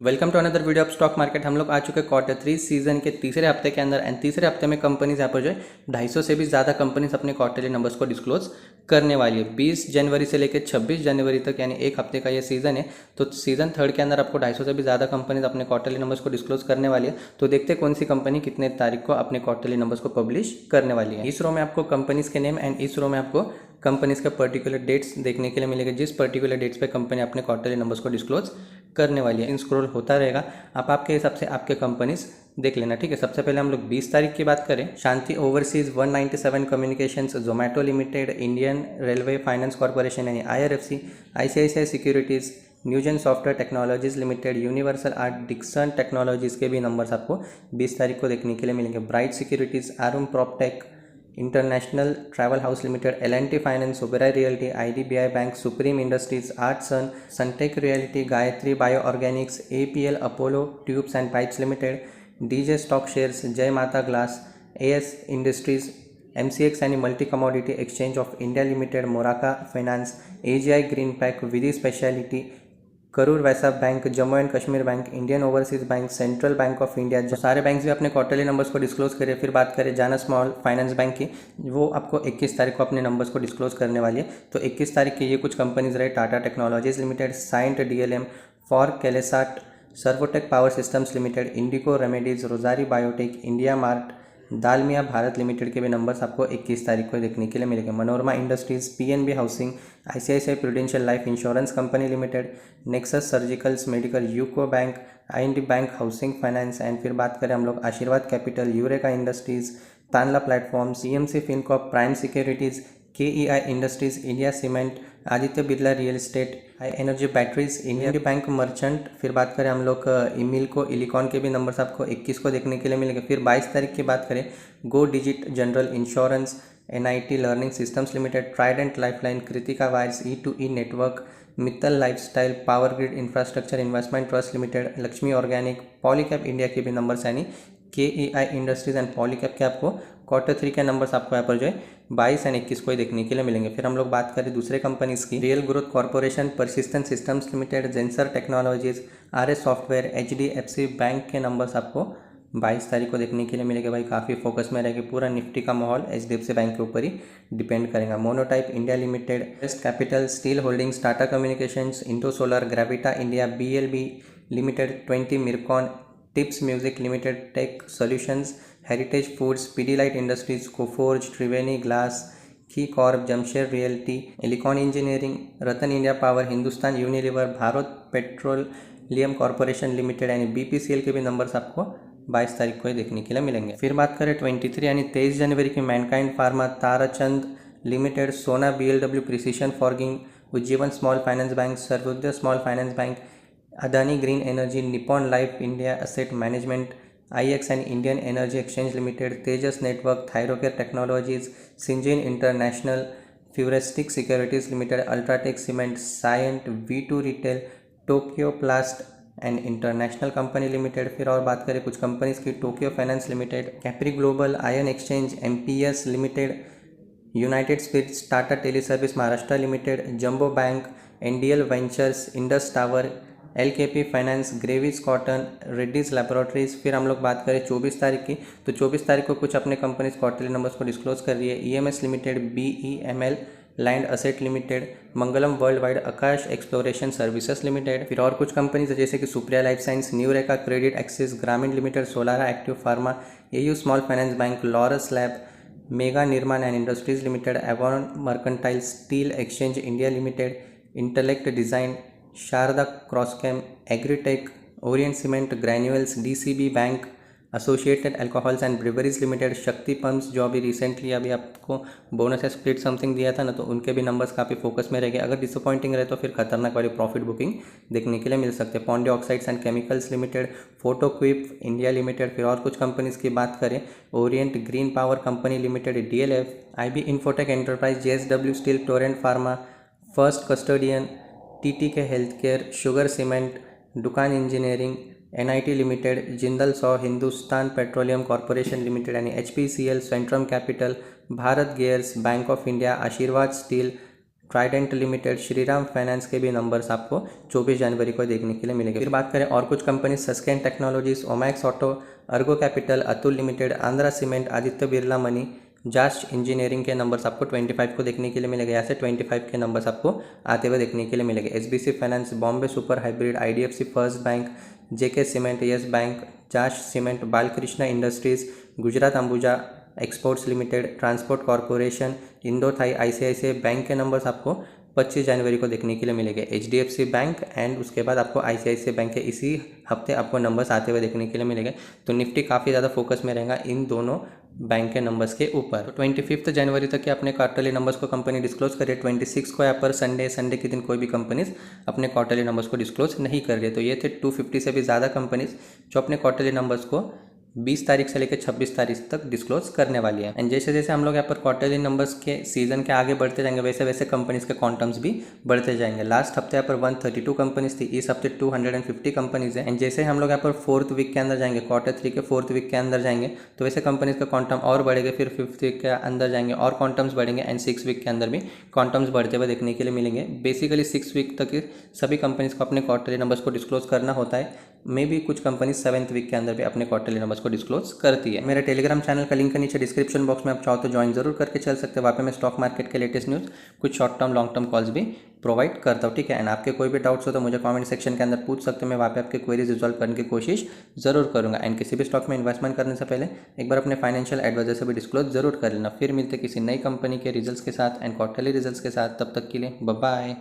Welcome to another video of stock market. हम लोग आ चुके Q3 सीजन के तीसरे हफ्ते के अंदर एंड तीसरे हफ्ते में कंपनीज यहाँ पर जो है 250 से भी ज़्यादा कंपनीज अपने क्वार्टरली नंबर्स को डिस्क्लोज करने वाली है। 20 जनवरी से लेकर 26 जनवरी तक यानी एक हफ्ते का ये सीजन है। तो सीजन थर्ड के अंदर आपको 250 से भी ज़्यादा कंपनीज अपने क्वार्टरली नंबर्स को डिस्क्लोज करने वाली है। तो देखते हैं कौन सी कंपनी कितने तारीख को अपने क्वार्टरली नंबर्स को पब्लिश करने वाली है। इस रो में आपको कंपनीज के नेम एंड इस रो में आपको कंपनीज का पर्टिकुलर डेट्स देखने के लिए मिलेगा, जिस पर्टिकुलर डेट्स पे कंपनी अपने क्वार्टरली नंबर्स को डिस्क्लोज करने वाली है। इन स्क्रॉल होता रहेगा, आप आपके हिसाब से आपके कंपनीज देख लेना, ठीक है। सबसे पहले हम लोग 20 तारीख की बात करें, Shanti overseas 197 communications, Zomato limited, Indian railway finance corporation यानी IRFC, ICICI securities, Newgen software technologies limited, universal art, Dixon technologies के भी नंबर्स आपको 20 तारीख को देखने के लिए मिलेंगे। Bright securities, Aurum proptech, international travel house limited, L&T finance, Oberoi realty, IDBI bank, supreme industries, Artson, Suntek realty, Gayatri bio organics, APL Apollo tubes and pipes limited, DJ stock shares, Jai Mata glass, AS industries, MCX यानी multi commodity exchange of India limited, Moraka finance, AGI Greenpac, Vidhi speciality, Karur Vysya bank, Jammu and Kashmir bank, Indian overseas bank, central bank of India, जो सारे banks भी अपने quarterly numbers को disclose करें। फिर बात करें जाना स्मॉल फाइनेंस बैंक की, वो आपको 21 तारीख को अपने नंबर्स को डिस्क्लोज करने वाली है। तो 21 तारीख की ये कुछ कंपनीज रहे, Tata technologies limited, Cyient DLM, फॉर कैलेसाट, Servotech power systems limited, Indoco remedies, Rossari biotech, India mart, Dalmia Bharat limited के भी नंबर्स आपको 21 तारीख को देखने के लिए मिलेंगे। Manorama industries, PNB housing, ICICI prudential life insurance company limited, nexus surgicals medical, UCO bank, IND bank housing finance and फिर बात करें हम लोग आशीर्वाद capital, eureka industries, Tanla platform, CMC Fincorp, prime securities, KEI industries, India cement, Aditya Birla real estate, high energy batteries, Indian bank merchant. फिर बात करें हम लोग इमिल को, इलिकॉन के भी नंबर्स आपको 21 को देखने के लिए मिलेंगे। फिर 22 तारीख की बात करें, go digit general insurance, NIT learning systems limited, Trident lifeline, Kritika wires, E2E network, Mittal lifestyle, power grid infrastructure investment trust limited, Lakshmi organic, Polycab India के भी नंबर्स यानी KEI इंडस्ट्रीज एंड पॉलीकैप के आपको Q3 के नंबर्स आपको यहाँ पर जो है 22 एंड 21 को ही देखने के लिए मिलेंगे। फिर हम लोग बात करें दूसरे कंपनीज की, real growth corporation, persistent systems limited, Zensar technologies, RS software, HDFC bank के नंबर्स आपको 22 तारीख को देखने के लिए मिलेगा। भाई काफ़ी फोकस में रहेगी, पूरा निफ्टी का माहौल HDFC बैंक के ऊपर ही डिपेंड करेगा। Monotype India limited, west capital, steel holdings, Tata communications, इंटो solar, Gravita India, BLB limited, 20 मिरकॉन, tips music limited, tech solutions, heritage foods, Pidilite industries, Coforge, Triveni glass, की corp, Jamshed realty, Elecon engineering, Ratan India power, Hindustan Unilever, Bharat petroleum corporation limited यानी BPCL के भी numbers आपको 22 तारीख को ही देखने के लिए मिलेंगे। फिर बात करें 23 यानी 23 जनवरी की, Mankind pharma, Tarachand limited, Sona BLW precision forging, Ujjivan small finance bank, Sarvodaya small finance bank, Adani green energy, Nippon life India asset management, IX and Indian energy exchange limited, Tejas network, Thyrocare technologies, Syngene international, फ्यूरेस्टिक securities limited, UltraTech cement, Cyient, V2 retail, Tokyo plast and international company limited. फिर और बात करें कुछ companies की, Tokyo finance limited, Capri global, ion exchange, MPS limited, United spirits, Tata teleservice Maharashtra limited, jumbo bank, NDL ventures, Indus tower, LKP finance, ग्रेविस cotton, Reddy's laboratories. फिर हम लोग बात करें 24 तारीख की, तो 24 तारीख को कुछ अपने कंपनीज क्वार्टरली नंबर्स को डिस्क्लोज कर रही है। EMS limited, BEML land asset limited, Mangalam world wide, Aakash exploration services limited. फिर और कुछ कंपनीज जैसे कि सुप्रिया लाइफ साइंस, न्यूरेका credit access, Grameen limited, Solara active pharma, AU small finance bank, Laurus lab, mega Nirman and industries limited, Avon mercantile steel exchange India limited, intellect design, Sharda क्रॉसकैम, agritech, orient cement granules, DCB bank, associated alcohols and ब्रिवरीज limited, शक्ति pumps जो अभी recently अभी आपको bonus या split something दिया था ना, तो उनके भी नंबर्स काफ़ी फोकस में रहेंगे। अगर डिसअपॉइंटिंग रहे तो फिर खतरनाक वाली प्रॉफिट बुकिंग देखने के लिए मिल सकते हैं। Pondy oxides and chemicals limited, Photoquip India limited. फिर और कुछ कंपनीज की बात करें, orient green power company limited, DLF, IB infotech enterprise, JSW steel, torrent pharma, first custodian, TTK health care, sugar cement, दुकान engineering, NIT limited, Jindal saw, Hindustan petroleum corporation limited यानी HPCL, Centrum capital, Bharat gears, bank of India, Ashirwad steel, Trident limited, Shriram finance के भी numbers आपको 24 जनवरी को देखने के लिए मिलेंगे। फिर बात करें और कुछ company, Sasken technologies, Omaxe auto, Ergo capital, Atul limited, Andhra cement, Aditya Birla money, just engineering के नंबर्स आपको 25 को देखने के लिए मिलेंगे। ऐसे 25 के नंबर्स आपको आते हुए देखने के लिए मिलेंगे। SBC finance, Bombay super hybrid, IDFC first bank, JK cement, yes bank, जास्ट cement, Balkrishna industries, Gujarat Ambuja exports limited, transport corporation, Indo Thai, ICICI bank के नंबर्स आपको 25 जनवरी को देखने के लिए मिलेंगे। एचडीएफसी बैंक एंड उसके बाद आपको आईसीआईसीआई बैंक के इसी हफ्ते आपको नंबर्स आते हुए देखने के लिए मिलेंगे। तो निफ्टी काफ़ी ज़्यादा फोकस में रहेगा इन दोनों बैंक के नंबर्स के ऊपर। तो 25 जनवरी तक के अपने क्वार्टरली नंबर्स को कंपनी डिस्क्लोज करे। 26 को यहाँ पर संडे के दिन कोई भी कंपनीज अपने क्वार्टरली नंबर्स को डिस्क्लोज नहीं कर रही है। तो ये थे 250 से भी ज़्यादा कंपनीज जो अपने क्वार्टरली नंबर्स को 20 तारीख से लेकर 26 तारीख तक डिस्क्लोज करने वाली है। एंड जैसे जैसे हम लोग यहाँ पर क्वार्टरली नंबर्स के सीजन के आगे बढ़ते जाएंगे वैसे वैसे कंपनीज के क्वांटम्स भी बढ़ते जाएंगे। लास्ट हफ्ते यहाँ पर 132 कंपनीज थी, इस हफ्ते 250 कंपनीज है। एंड जैसे हम लोग यहाँ पर 4th वीक के अंदर जाएंगे, Q3 के 4th वीक के अंदर जाएंगे तो वैसे कंपनीज का क्वांटम और बढ़ेगा। फिर 5th वीक के अंदर जाएंगे और क्वांटम्स बढ़ेंगे एंड 6th वीक के अंदर भी क्वांटम्स बढ़ते हुए देखने के लिए मिलेंगे। बेसिकली 6th वीक तक सभी कंपनीज को अपने क्वार्टरली नंबर्स को डिस्क्लोज करना होता है। मे भी कुछ कंपनी 7th वीक के अंदर भी अपने क्वार्टरली नंबर्स को डिस्क्लोज करती है। मेरे टेलीग्राम चैनल का लिंक नीचे डिस्क्रिप्शन बॉक्स में आप चाहो तो ज्वाइन जरूर करके चल सकते हैं। वहाँ पे मैं स्टॉक मार्केट के लेटेस्ट न्यूज़, कुछ short term long term calls भी प्रोवाइड करता हूँ, ठीक है। एंड आपके कोई भी डाउट्स हो तो मुझे कमेंट सेक्शन के अंदर पूछ सकते हो, मैं वहाँ पे आपके क्वेरीज रिजॉल्व करने की कोशिश जरूर करूँगा। एंड किसी भी स्टॉक में इन्वेस्टमेंट करने से पहले एक बार अपने फाइनेंशियल एडवाइजर से भी डिस्क्लोज जरूर कर लेना। फिर मिलते किसी नई कंपनी के रिजल्ट्स के साथ एंड क्वार्टरली रिजल्ट्स के साथ, तब तक के लिए बाय बाय।